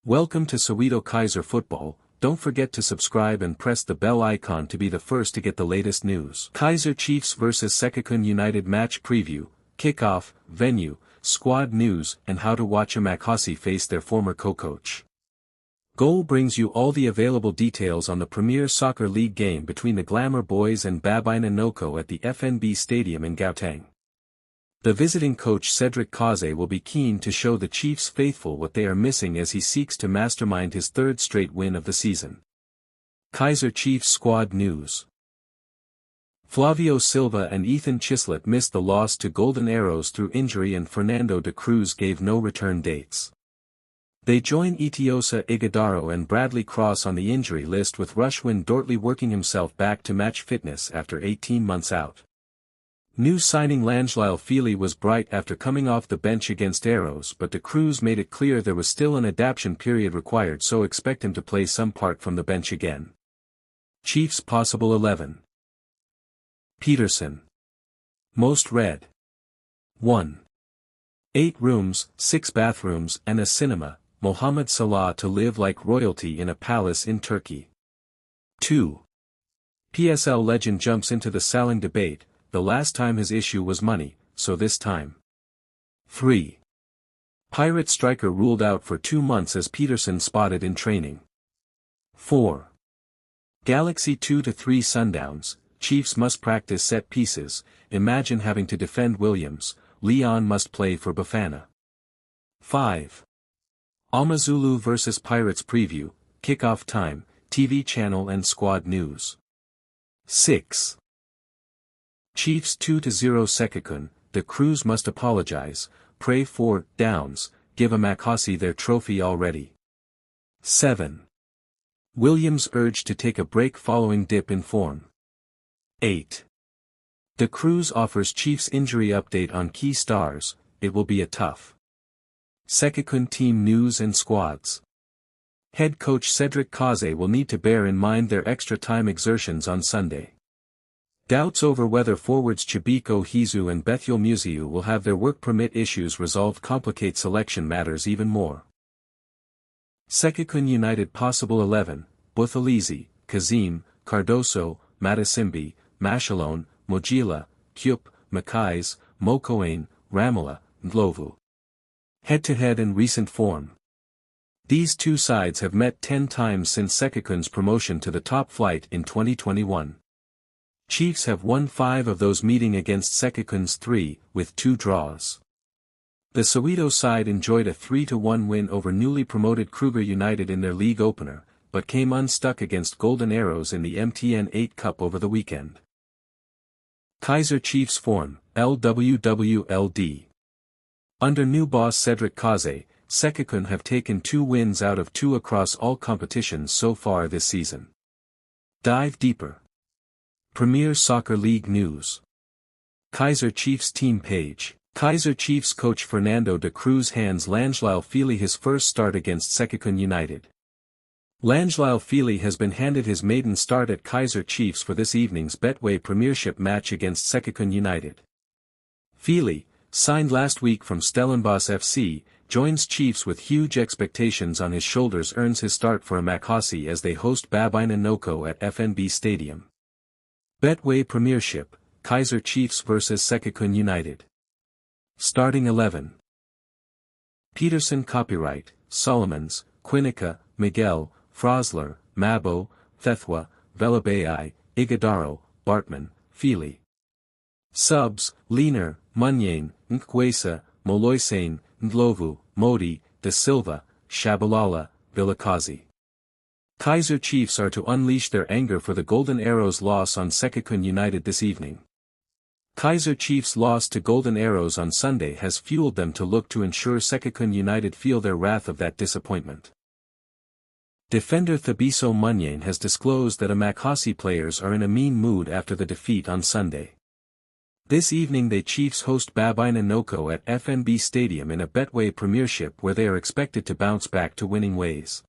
Welcome to Soweto Kaizer Football. Don't forget to subscribe and press the bell icon to be the first to get the latest news. Kaizer Chiefs vs Sekikun United match preview, kickoff, venue, squad news and how to watch Amakhosi face their former co-coach. Goal brings you all the available details on the Premier Soccer League game between the Glamour Boys and Babine Noko at the FNB Stadium in Gauteng. The visiting coach Cedric Kaizer will be keen to show the Chiefs faithful what they are missing as he seeks to mastermind his third straight win of the season. Kaizer Chiefs squad news. Flavio Silva and Ethan Chislett missed the loss to Golden Arrows through injury and Fernando de Cruz gave no return dates. They join Itiosa Ighodaro and Bradley Cross on the injury list with Rushwin Dortley working himself back to match fitness after 18 months out. New signing Langelile Feely was bright after coming off the bench against Arrows, but de Cruz made it clear there was still an adaptation period required, so expect him to play some part from the bench again. Chiefs possible 11. Peterson. Most read. 1. 8 rooms, 6 bathrooms and a cinema, Mohamed Salah to live like royalty in a palace in Turkey. 2. PSL legend jumps into the Saling debate. The last time his issue was money, so this time. 3. Pirate striker ruled out for 2 months as Peterson spotted in training. 4. Galaxy 2-3 Sundowns, Chiefs must practice set pieces, imagine having to defend Williams, Leon must play for Bafana. 5. Amazulu vs Pirates preview, kickoff time, TV channel and squad news. 6. Chiefs 2-0 Sekikun, de Cruz must apologize, pray for downs, give Amakhosi their trophy already. 7. Williams urged to take a break following dip in form. 8. De Cruz offers Chiefs injury update on key stars, it will be a tough. Sekikun team news and squads. Head coach Cedric Kaizer will need to bear in mind their extra time exertions on Sunday. Doubts over whether forwards Chibiko Hizu and Bethuel Muziu will have their work permit issues resolved complicate selection matters even more. Sekikun United possible 11, Buthelezi, Kazim, Cardoso, Matasimbi, Mashalone, Mojila, Kyup, Makais, Mokoane, Ramola, Ndlovu. Head-to-head in recent form. These two sides have met 10 times since Sekikun's promotion to the top flight in 2021. Chiefs have won 5 of those meeting against Sekikun's 3, with 2 draws. The Soweto side enjoyed a 3-1 win over newly promoted Kruger United in their league opener, but came unstuck against Golden Arrows in the MTN 8 Cup over the weekend. Kaizer Chiefs form, LWWLD. Under new boss Cedric Kaizer, Sekikun have taken 2 wins out of 2 across all competitions so far this season. Dive deeper. Premier Soccer League news. Kaizer Chiefs team page. Kaizer Chiefs coach Fernando de Cruz hands Langelile Feely his first start against Sekikun United. Langelile Feely has been handed his maiden start at Kaizer Chiefs for this evening's Betway Premiership match against Sekikun United. Feely, signed last week from Stellenbosch FC, joins Chiefs with huge expectations on his shoulders, earns his start for Amakhosi as they host Babine Noko at FNB Stadium. Betway Premiership, Kaizer Chiefs vs Sekikun United. Starting 11. Peterson copyright, Solomons, Quinica, Miguel, Frosler, Mabo, Thethwa, Velabai, Ighodaro, Bartman, Feely. Subs, Leaner, Munyane, Nkwesa, Moloisane, Ndlovu, Modi, De Silva, Shabalala, Vilakazi. Kaizer Chiefs are to unleash their anger for the Golden Arrows loss on Sekikun United this evening. Kaizer Chiefs' loss to Golden Arrows on Sunday has fueled them to look to ensure Sekikun United feel their wrath of that disappointment. Defender Thabiso Munyane has disclosed that Amakhosi players are in a mean mood after the defeat on Sunday. This evening the Chiefs host Babine Noko at FNB Stadium in a Betway Premiership where they are expected to bounce back to winning ways.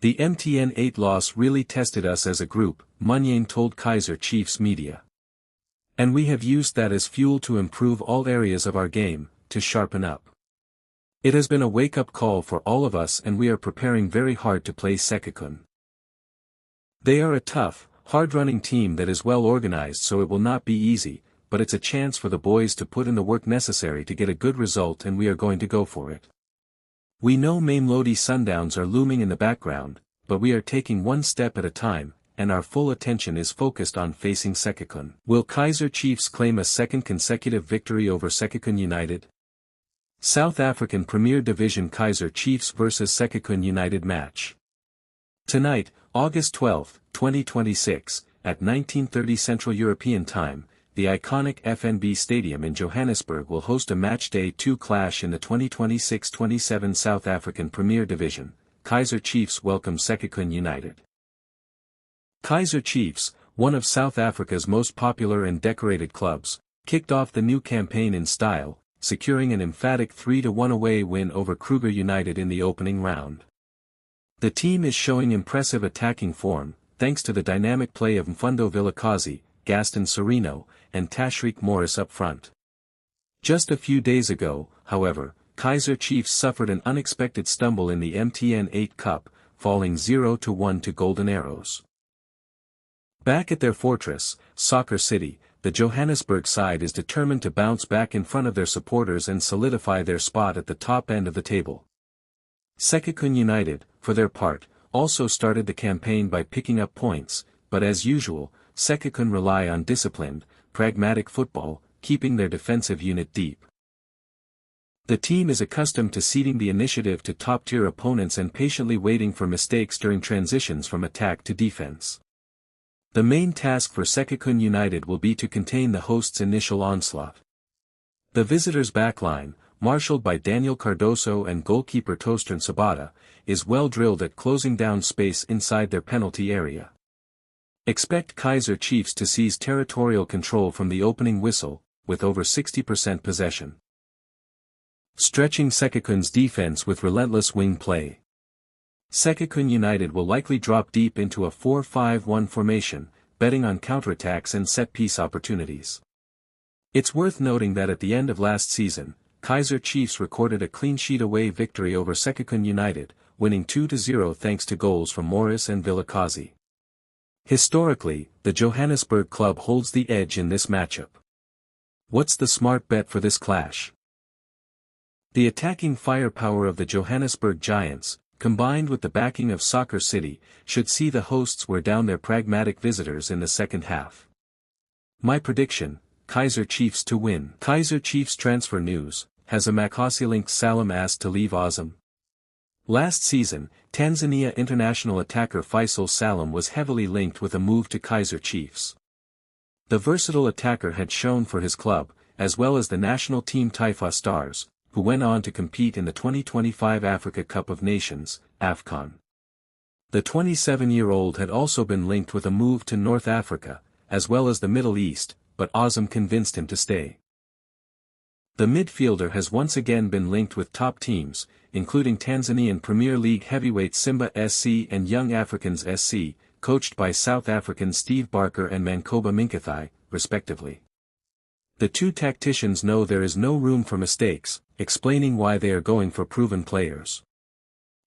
The MTN 8 loss really tested us as a group, Munyane told Kaizer Chiefs media. And we have used that as fuel to improve all areas of our game, to sharpen up. It has been a wake-up call for all of us and we are preparing very hard to play Sekikun. They are a tough, hard-running team that is well organized, so it will not be easy, but it's a chance for the boys to put in the work necessary to get a good result and we are going to go for it. We know mamelodi sundowns are looming in the background, but we are taking one step at a time, and our full attention is focused on facing Sekikun. Will Kaizer Chiefs claim a second consecutive victory over Sekikun United? South African Premier Division Kaizer Chiefs vs Sekikun United match. Tonight, August 12, 2026, at 19:30 Central European Time, the iconic FNB Stadium in Johannesburg will host a Matchday 2 clash in the 2026-27 South African Premier Division. Kaizer Chiefs welcome Sekikun United. Kaizer Chiefs, one of South Africa's most popular and decorated clubs, kicked off the new campaign in style, securing an emphatic 3-1 away win over Kruger United in the opening round. The team is showing impressive attacking form, thanks to the dynamic play of Mfundo Vilakazi, Gaston Sereno, and Tashreeq Morris up front. Just a few days ago, however, Kaizer Chiefs suffered an unexpected stumble in the MTN 8 Cup, falling 0-1 to Golden Arrows. Back at their fortress, Soccer City, the Johannesburg side is determined to bounce back in front of their supporters and solidify their spot at the top end of the table. Sekikun United, for their part, also started the campaign by picking up points, but as usual, Sekikun rely on disciplined, pragmatic football, keeping their defensive unit deep. The team is accustomed to ceding the initiative to top-tier opponents and patiently waiting for mistakes during transitions from attack to defense. The main task for Sekikun United will be to contain the hosts' initial onslaught. The visitors' backline, marshaled by Daniel Cardoso and goalkeeper Tostern Sabata, is well drilled at closing down space inside their penalty area. Expect Kaizer Chiefs to seize territorial control from the opening whistle, with over 60% possession. Stretching Sekikun's defense with relentless wing play. Sekikun United will likely drop deep into a 4-5-1 formation, betting on counterattacks and set-piece opportunities. It's worth noting that at the end of last season, Kaizer Chiefs recorded a clean-sheet away victory over Sekikun United, winning 2-0 thanks to goals from Morris and Vilakazi. Historically, the Johannesburg club holds the edge in this matchup. What's the smart bet for this clash? The attacking firepower of the Johannesburg Giants, combined with the backing of Soccer City, should see the hosts wear down their pragmatic visitors in the second half. My prediction, Kaizer Chiefs to win. Kaizer Chiefs transfer news, has a Makasi-linked Salem asked to leave Azam? Last season, Tanzania international attacker Faisal Salem was heavily linked with a move to Kaizer Chiefs. The versatile attacker had shown for his club, as well as the national team Taifa Stars, who went on to compete in the 2025 Africa Cup of Nations, AFCON. The 27-year-old had also been linked with a move to North Africa, as well as the Middle East, but Azam convinced him to stay. The midfielder has once again been linked with top teams, including Tanzanian Premier League heavyweight Simba SC and Young Africans SC, coached by South African Steve Barker and Mankoba Minkathai, respectively. The two tacticians know there is no room for mistakes, explaining why they are going for proven players.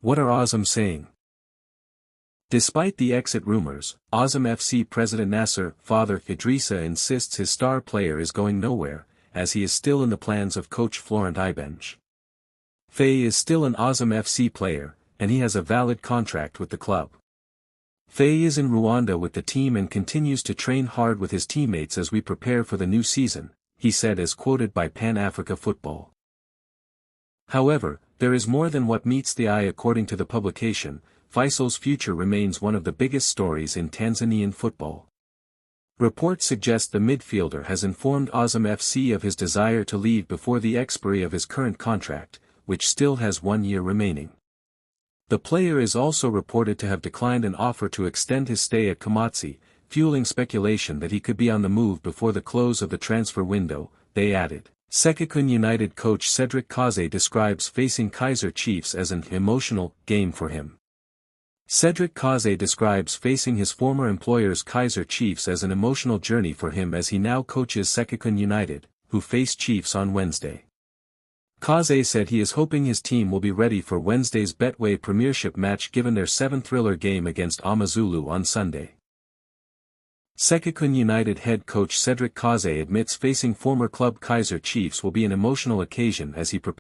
What are Azam saying? Despite the exit rumors, Azam FC president Nasser Father Idrissa insists his star player is going nowhere, as he is still in the plans of coach Florent Ibenge. Faye is still an Azam FC player, and he has a valid contract with the club. Faye is in Rwanda with the team and continues to train hard with his teammates as we prepare for the new season, he said as quoted by Pan Africa Football. However, there is more than what meets the eye according to the publication. Faisal's future remains one of the biggest stories in Tanzanian football. Reports suggest the midfielder has informed Azam FC of his desire to leave before the expiry of his current contract, which still has 1 year remaining. The player is also reported to have declined an offer to extend his stay at Komatsi, fueling speculation that he could be on the move before the close of the transfer window, they added. Sekikun United coach Cedric Kaze describes facing Kaizer Chiefs as an emotional game for him. Cedric Kaze describes facing his former employer's Kaizer Chiefs as an emotional journey for him as he now coaches Sekikun United, who face Chiefs on Wednesday. Kaizer said he is hoping his team will be ready for Wednesday's Betway Premiership match given their 7th thriller game against Amazulu on Sunday. Sekikun United head coach Cedric Kaizer admits facing former club Kaizer Chiefs will be an emotional occasion as he prepares